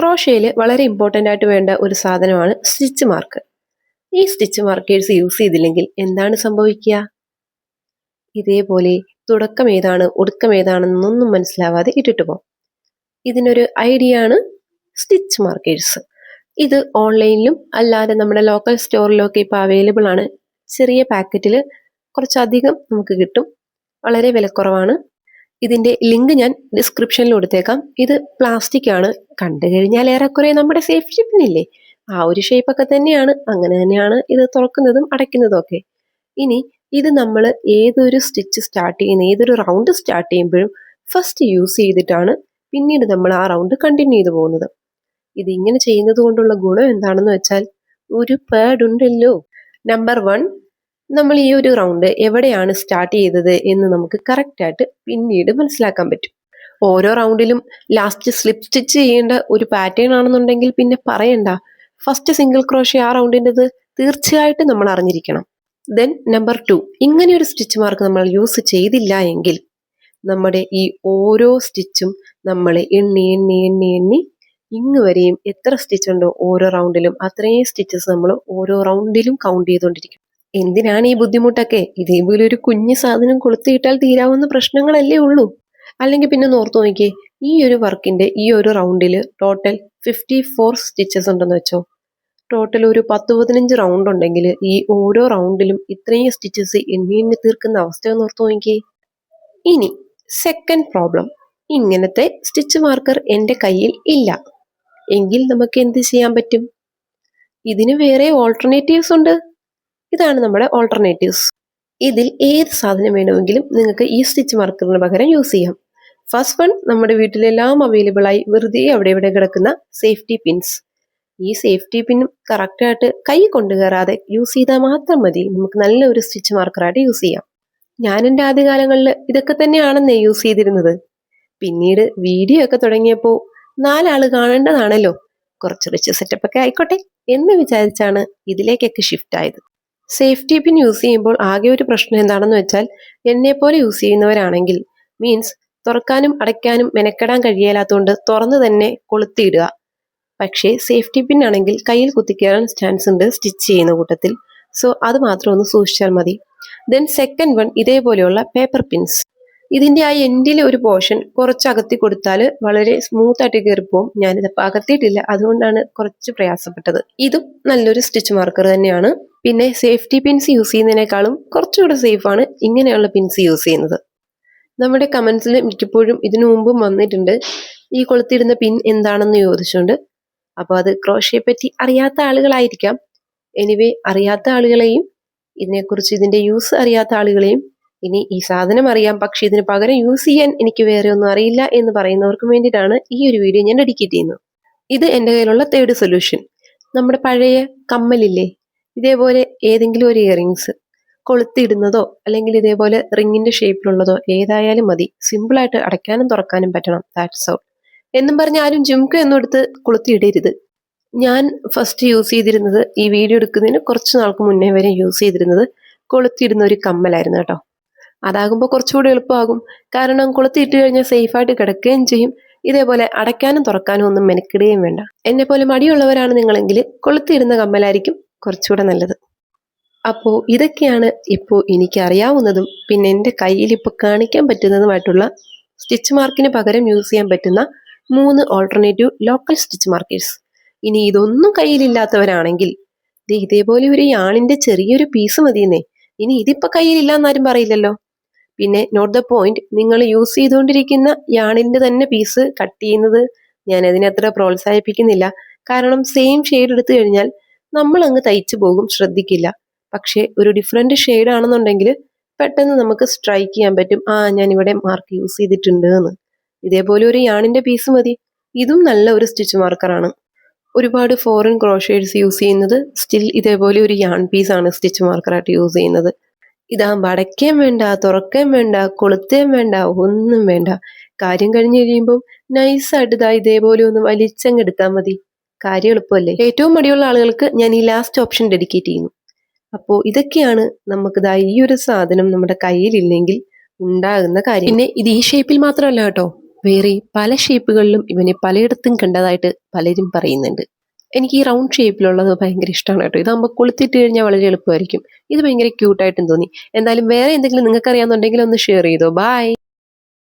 ക്രോഷയിൽ വളരെ ഇമ്പോർട്ടൻ്റ് ആയിട്ട് വേണ്ട ഒരു സാധനമാണ് സ്റ്റിച്ച് മാർക്ക്. ഈ സ്റ്റിച്ച് മാർക്കേഴ്സ് യൂസ് ചെയ്തില്ലെങ്കിൽ എന്താണ് സംഭവിക്കുക? ഇതേപോലെ തുടക്കം ഏതാണ് ഒടുക്കം ഏതാണെന്നൊന്നും മനസ്സിലാവാതെ ഇട്ടിട്ട് പോകും. ഇതിനൊരു ഐഡിയ ആണ് സ്റ്റിച്ച് മാർക്കേഴ്സ്. ഇത് ഓൺലൈനിലും അല്ലാതെ നമ്മുടെ ലോക്കൽ സ്റ്റോറിലൊക്കെ ഇപ്പോൾ അവൈലബിൾ ആണ്. ചെറിയ പാക്കറ്റിൽ കുറച്ചധികം നമുക്ക് കിട്ടും. വളരെ വിലക്കുറവാണ്. ഇതിന്റെ ലിങ്ക് ഞാൻ ഡിസ്ക്രിപ്ഷനിൽ കൊടുത്തേക്കാം. ഇത് പ്ലാസ്റ്റിക് ആണ്. കണ്ടു കഴിഞ്ഞാൽ ഏറെക്കുറെ നമ്മുടെ സേഫ്റ്റി പിന്നില്ലേ, ആ ഒരു ഷേപ്പൊക്കെ തന്നെയാണ്. അങ്ങനെ തന്നെയാണ് ഇത് തുറക്കുന്നതും അടയ്ക്കുന്നതും ഒക്കെ. ഇനി ഇത് നമ്മൾ ഏതൊരു സ്റ്റിച്ച് സ്റ്റാർട്ട് ചെയ്യുന്ന ഏതൊരു റൗണ്ട് സ്റ്റാർട്ട് ചെയ്യുമ്പോഴും ഫസ്റ്റ് യൂസ് ചെയ്തിട്ടാണ് പിന്നീട് നമ്മൾ ആ റൗണ്ട് കണ്ടിന്യൂ ചെയ്തു പോകുന്നത്. ഇത് ഇങ്ങനെ ചെയ്യുന്നത് കൊണ്ടുള്ള ഗുണം എന്താണെന്ന് വെച്ചാൽ ഒരു പേഡ് ഉണ്ടല്ലോ. നമ്പർ 1, നമ്മൾ ഈ ഒരു റൗണ്ട് എവിടെയാണ് സ്റ്റാർട്ട് ചെയ്തത് എന്ന് നമുക്ക് കറക്റ്റായിട്ട് പിന്നീട് മനസ്സിലാക്കാൻ പറ്റും. ഓരോ റൗണ്ടിലും ലാസ്റ്റ് സ്ലിപ്പ് സ്റ്റിച്ച് ചെയ്യേണ്ട ഒരു പാറ്റേൺ ആണെന്നുണ്ടെങ്കിൽ പിന്നെ പറയണ്ട. ഫസ്റ്റ് സിംഗിൾ ക്രോഷ്യ ആ റൗണ്ടിൻ്റെത് തീർച്ചയായിട്ടും നമ്മൾ അറിഞ്ഞിരിക്കണം. ദെൻ നമ്പർ 2, ഇങ്ങനെ ഒരു സ്റ്റിച്ച് മാർക്ക് നമ്മൾ യൂസ് ചെയ്തില്ല എങ്കിൽ നമ്മുടെ ഈ ഓരോ സ്റ്റിച്ചും നമ്മൾ എണ്ണി എണ്ണി എണ്ണി എണ്ണി ഇങ്ങ് വരെയും എത്ര സ്റ്റിച്ച് ഉണ്ടോ ഓരോ റൗണ്ടിലും അത്രയും സ്റ്റിച്ചസ് നമ്മൾ ഓരോ റൗണ്ടിലും കൗണ്ട് ചെയ്തുകൊണ്ടിരിക്കും. എന്തിനാണ് ഈ ബുദ്ധിമുട്ടൊക്കെ? ഇതേപോലെ ഒരു കുഞ്ഞു സാധനം കൊളുത്തിയിട്ടാൽ തീരാവുന്ന പ്രശ്നങ്ങളല്ലേ ഉള്ളൂ. അല്ലെങ്കിൽ പിന്നെ ഓർത്ത് നോക്കിയേ, ഈ ഒരു വർക്കിന്റെ ഈ ഒരു റൗണ്ടിൽ ടോട്ടൽ 54 സ്റ്റിച്ചസ് ഉണ്ടെന്ന് വെച്ചോ. ടോട്ടൽ ഒരു 10-15 റൗണ്ട് ഉണ്ടെങ്കിൽ ഈ ഓരോ റൗണ്ടിലും ഇത്രയും സ്റ്റിച്ചസ് എണ്ണി എണ്ണി തീർക്കുന്ന അവസ്ഥ ഒന്ന് ഓർത്ത് നോക്കിയേ. ഇനി സെക്കൻഡ് പ്രോബ്ലം, ഇങ്ങനത്തെ സ്റ്റിച്ച് മാർക്കർ എൻ്റെ കയ്യിൽ ഇല്ല എങ്കിൽ നമുക്ക് എന്ത് ചെയ്യാൻ പറ്റും? ഇതിന് വേറെ ഓൾട്ടർനേറ്റീവ്സ് ഉണ്ട്. ഇതാണ് നമ്മുടെ ഓൾട്ടർനേറ്റീവ്സ്. ഇതിൽ ഏത് സാധനം വേണമെങ്കിലും നിങ്ങൾക്ക് ഈ സ്റ്റിച്ച് മാർക്കറിന് പകരം യൂസ് ചെയ്യാം. ഫസ്റ്റ് വൺ, നമ്മുടെ വീട്ടിലെല്ലാം അവൈലബിൾ ആയി വെറുതെ അവിടെ ഇവിടെ കിടക്കുന്ന സേഫ്റ്റി പിൻസ്. ഈ സേഫ്റ്റി പിന്നും കറക്റ്റായിട്ട് കൈ കൊണ്ടുകയറാതെ യൂസ് ചെയ്താൽ മാത്രം മതി നമുക്ക് നല്ല ഒരു സ്റ്റിച്ച് മാർക്കറായിട്ട് യൂസ് ചെയ്യാം. ഞാൻ എൻ്റെ ആദ്യകാലങ്ങളിൽ ഇതൊക്കെ തന്നെയാണെന്നേ യൂസ് ചെയ്തിരുന്നത്. പിന്നീട് വീഡിയോ ഒക്കെ തുടങ്ങിയപ്പോൾ 4 ആള് കാണേണ്ടതാണല്ലോ, കുറച്ച് റിച്ച് സെറ്റപ്പ് ഒക്കെ ആയിക്കോട്ടെ എന്ന് വിചാരിച്ചാണ് ഇതിലേക്കൊക്കെ ഷിഫ്റ്റ് ആയത്. സേഫ്റ്റി പിൻ യൂസ് ചെയ്യുമ്പോൾ ആകെ ഒരു പ്രശ്നം എന്താണെന്ന് വെച്ചാൽ, എന്നെ പോലെ യൂസ് ചെയ്യുന്നവരാണെങ്കിൽ മീൻസ് തുറക്കാനും അടയ്ക്കാനും മെനക്കെടാൻ കഴിയാത്തതുകൊണ്ട് തുറന്ന് തന്നെ കൊളുത്തിയിടുക. പക്ഷേ സേഫ്റ്റി പിൻ ആണെങ്കിൽ കയ്യിൽ കുത്തിക്കയറാൻ ചാൻസ് ഉണ്ട് സ്റ്റിച്ച് ചെയ്യുന്ന കൂട്ടത്തിൽ. സോ അത് മാത്രം ഒന്ന് സൂക്ഷിച്ചാൽ മതി. ദെൻ സെക്കൻഡ് വൺ, ഇതേപോലെയുള്ള പേപ്പർ പിൻസ്. ഇതിന്റെ ആ എൻഡിലെ ഒരു പോർഷൻ കുറച്ച് അകത്തി കൊടുത്താൽ വളരെ സ്മൂത്ത് ആയിട്ട് കയറിപ്പോവും. ഞാനിതപ്പോൾ അകത്തിയിട്ടില്ല, അതുകൊണ്ടാണ് കുറച്ച് പ്രയാസപ്പെട്ടത്. ഇതും നല്ലൊരു സ്റ്റിച്ച് മാർക്കർ തന്നെയാണ്. പിന്നെ സേഫ്റ്റി പിൻസ് യൂസ് ചെയ്യുന്നതിനേക്കാളും കുറച്ചുകൂടെ സേഫാണ് ഇങ്ങനെയുള്ള പിൻസ് യൂസ് ചെയ്യുന്നത്. നമ്മുടെ കമന്റ്സിൽ മിക്കപ്പോഴും ഇതിനു മുമ്പും വന്നിട്ടുണ്ട് ഈ കൊളുത്തിടുന്ന പിൻ എന്താണെന്ന് ചോദിച്ചുകൊണ്ട്. അപ്പോൾ അത് ക്രോഷയെ പറ്റി അറിയാത്ത ആളുകളായിരിക്കാം. എനിവേ, അറിയാത്ത ആളുകളെയും ഇതിനെക്കുറിച്ച് ഇതിന്റെ യൂസ് അറിയാത്ത ആളുകളെയും, ഇനി ഈ സാധനം അറിയാം പക്ഷെ ഇതിന് പകരം യൂസ് ചെയ്യാൻ എനിക്ക് വേറെ ഒന്നും അറിയില്ല എന്ന് പറയുന്നവർക്കും വേണ്ടിയിട്ടാണ് ഈ ഒരു വീഡിയോ ഞാൻ ഡെഡിക്കേറ്റ് ചെയ്യുന്നത്. ഇത് എൻ്റെ കയ്യിലുള്ള തേർഡ് സൊല്യൂഷൻ. നമ്മുടെ പഴയ കമ്മലില്ലേ, ഇതേപോലെ ഏതെങ്കിലും ഒരു ഇയറിങ്സ് കൊളുത്തിടുന്നതോ അല്ലെങ്കിൽ ഇതേപോലെ റിങ്ങിന്റെ ഷേപ്പിലുള്ളതോ ഏതായാലും മതി. സിമ്പിളായിട്ട് അടയ്ക്കാനും തുറക്കാനും പറ്റണം. That's all. എന്നും പറഞ്ഞ് ആരും ജുംക്ക ഒന്നും എടുത്ത് കൊളുത്തിയിടരുത്. ഞാൻ ഫസ്റ്റ് യൂസ് ചെയ്തിരുന്നത്, ഈ വീഡിയോ എടുക്കുന്നതിന് കുറച്ച് നാൾക്ക് മുന്നേ വരെ യൂസ് ചെയ്തിരുന്നത് കൊളുത്തിയിടുന്ന ഒരു കമ്മലായിരുന്നു കേട്ടോ. അതാകുമ്പോൾ കുറച്ചുകൂടി എളുപ്പമാകും. കാരണം കൊളുത്തിയിട്ട് കഴിഞ്ഞാൽ സേഫായിട്ട് കിടക്കുകയും ചെയ്യും. ഇതേപോലെ അടയ്ക്കാനും തുറക്കാനും ഒന്നും മെനക്കിടുകയും വേണ്ട. എന്നെ പോലെ മടിയുള്ളവരാണ് നിങ്ങളെങ്കിൽ കൊളുത്തിയിടുന്ന കമ്മലായിരിക്കും കുറച്ചുകൂടെ നല്ലത്. അപ്പോൾ ഇതൊക്കെയാണ് ഇപ്പോൾ എനിക്കറിയാവുന്നതും പിന്നെ എൻ്റെ കയ്യിൽ ഇപ്പോൾ കാണിക്കാൻ പറ്റുന്നതുമായിട്ടുള്ള സ്റ്റിച്ച് മാർക്കിന് പകരം യൂസ് ചെയ്യാൻ പറ്റുന്ന 3 ഓൾട്ടർനേറ്റീവ് ലോക്കൽ സ്റ്റിച്ച് മാർക്കേഴ്സ്. ഇനി ഇതൊന്നും കയ്യിലില്ലാത്തവരാണെങ്കിൽ ഇതേപോലെ ഒരു യാണിന്റെ ചെറിയൊരു പീസ് മതിയെന്നേ. ഇനി ഇതിപ്പോൾ കയ്യിലില്ല എന്നാരും പറയില്ലല്ലോ. പിന്നെ നോട്ട് ദ പോയിന്റ്, നിങ്ങൾ യൂസ് ചെയ്തുകൊണ്ടിരിക്കുന്ന യാണിന്റെ തന്നെ പീസ് കട്ട് ചെയ്യുന്നത് ഞാൻ അതിനത്ര പ്രോത്സാഹിപ്പിക്കുന്നില്ല. കാരണം സെയിം ഷെയ്ഡ് എടുത്തു കഴിഞ്ഞാൽ നമ്മൾ അങ്ങ് തയ്ച്ചു പോകും, ശ്രദ്ധിക്കില്ല. പക്ഷെ ഒരു ഡിഫറെന്റ് ഷെയ്ഡ് ആണെന്നുണ്ടെങ്കിൽ പെട്ടെന്ന് നമുക്ക് സ്ട്രൈക്ക് ചെയ്യാൻ പറ്റും, ഞാൻ ഇവിടെ മാർക്ക് യൂസ് ചെയ്തിട്ടുണ്ട് എന്ന്. ഇതേപോലെ ഒരു യാണിന്റെ പീസ് മതി. ഇതും നല്ല ഒരു സ്റ്റിച്ച് മാർക്കറാണ്. ഒരുപാട് ഫോറിൻ ക്രോഷേഴ്സ് യൂസ് ചെയ്യുന്നത് സ്റ്റിൽ ഇതേപോലെ ഒരു യാൺ പീസാണ് സ്റ്റിച്ച് മാർക്കറായിട്ട് യൂസ് ചെയ്യുന്നത്. ഇതാകുമ്പോൾ അടയ്ക്കാൻ വേണ്ട, തുറക്കാൻ വേണ്ട, കൊളുത്താൻ വേണ്ട, ഒന്നും വേണ്ട. കാര്യം കഴിഞ്ഞ് കഴിയുമ്പോൾ നൈസായിട്ട് ഇതേപോലെ ഒന്ന് വലിച്ചങ്ങെടുത്താൽ മതി. കാര്യം എളുപ്പമല്ലേ. ഏറ്റവും മടിയുള്ള ആളുകൾക്ക് ഞാൻ ഈ ലാസ്റ്റ് ഓപ്ഷൻ ഡെഡിക്കേറ്റ് ചെയ്യുന്നു. അപ്പോൾ ഇതൊക്കെയാണ് നമുക്ക് ഈ ഒരു സാധനം നമ്മുടെ കയ്യിലില്ലെങ്കിൽ ഉണ്ടാകുന്ന കാര്യം. പിന്നെ ഇത് ഈ ഷേപ്പിൽ മാത്രമല്ല കേട്ടോ, വേറെ പല ഷേപ്പുകളിലും ഇവനെ പലയിടത്തും കണ്ടതായിട്ട് പലരും പറയുന്നുണ്ട്. എനിക്ക് ഈ റൗണ്ട് ഷേപ്പിലുള്ളത് ഭയങ്കര ഇഷ്ടമാണ് കേട്ടോ. ഇതാകുമ്പോൾ കൊളുത്തിട്ട് കഴിഞ്ഞാൽ വളരെ എളുപ്പമായിരിക്കും. ഇത് ഭയങ്കര ക്യൂട്ടായിട്ടും തോന്നി. എന്തായാലും വേറെ എന്തെങ്കിലും നിങ്ങൾക്ക് അറിയാമെന്നുണ്ടെങ്കിൽ ഒന്ന് ഷെയർ ചെയ്തോ. ബൈ.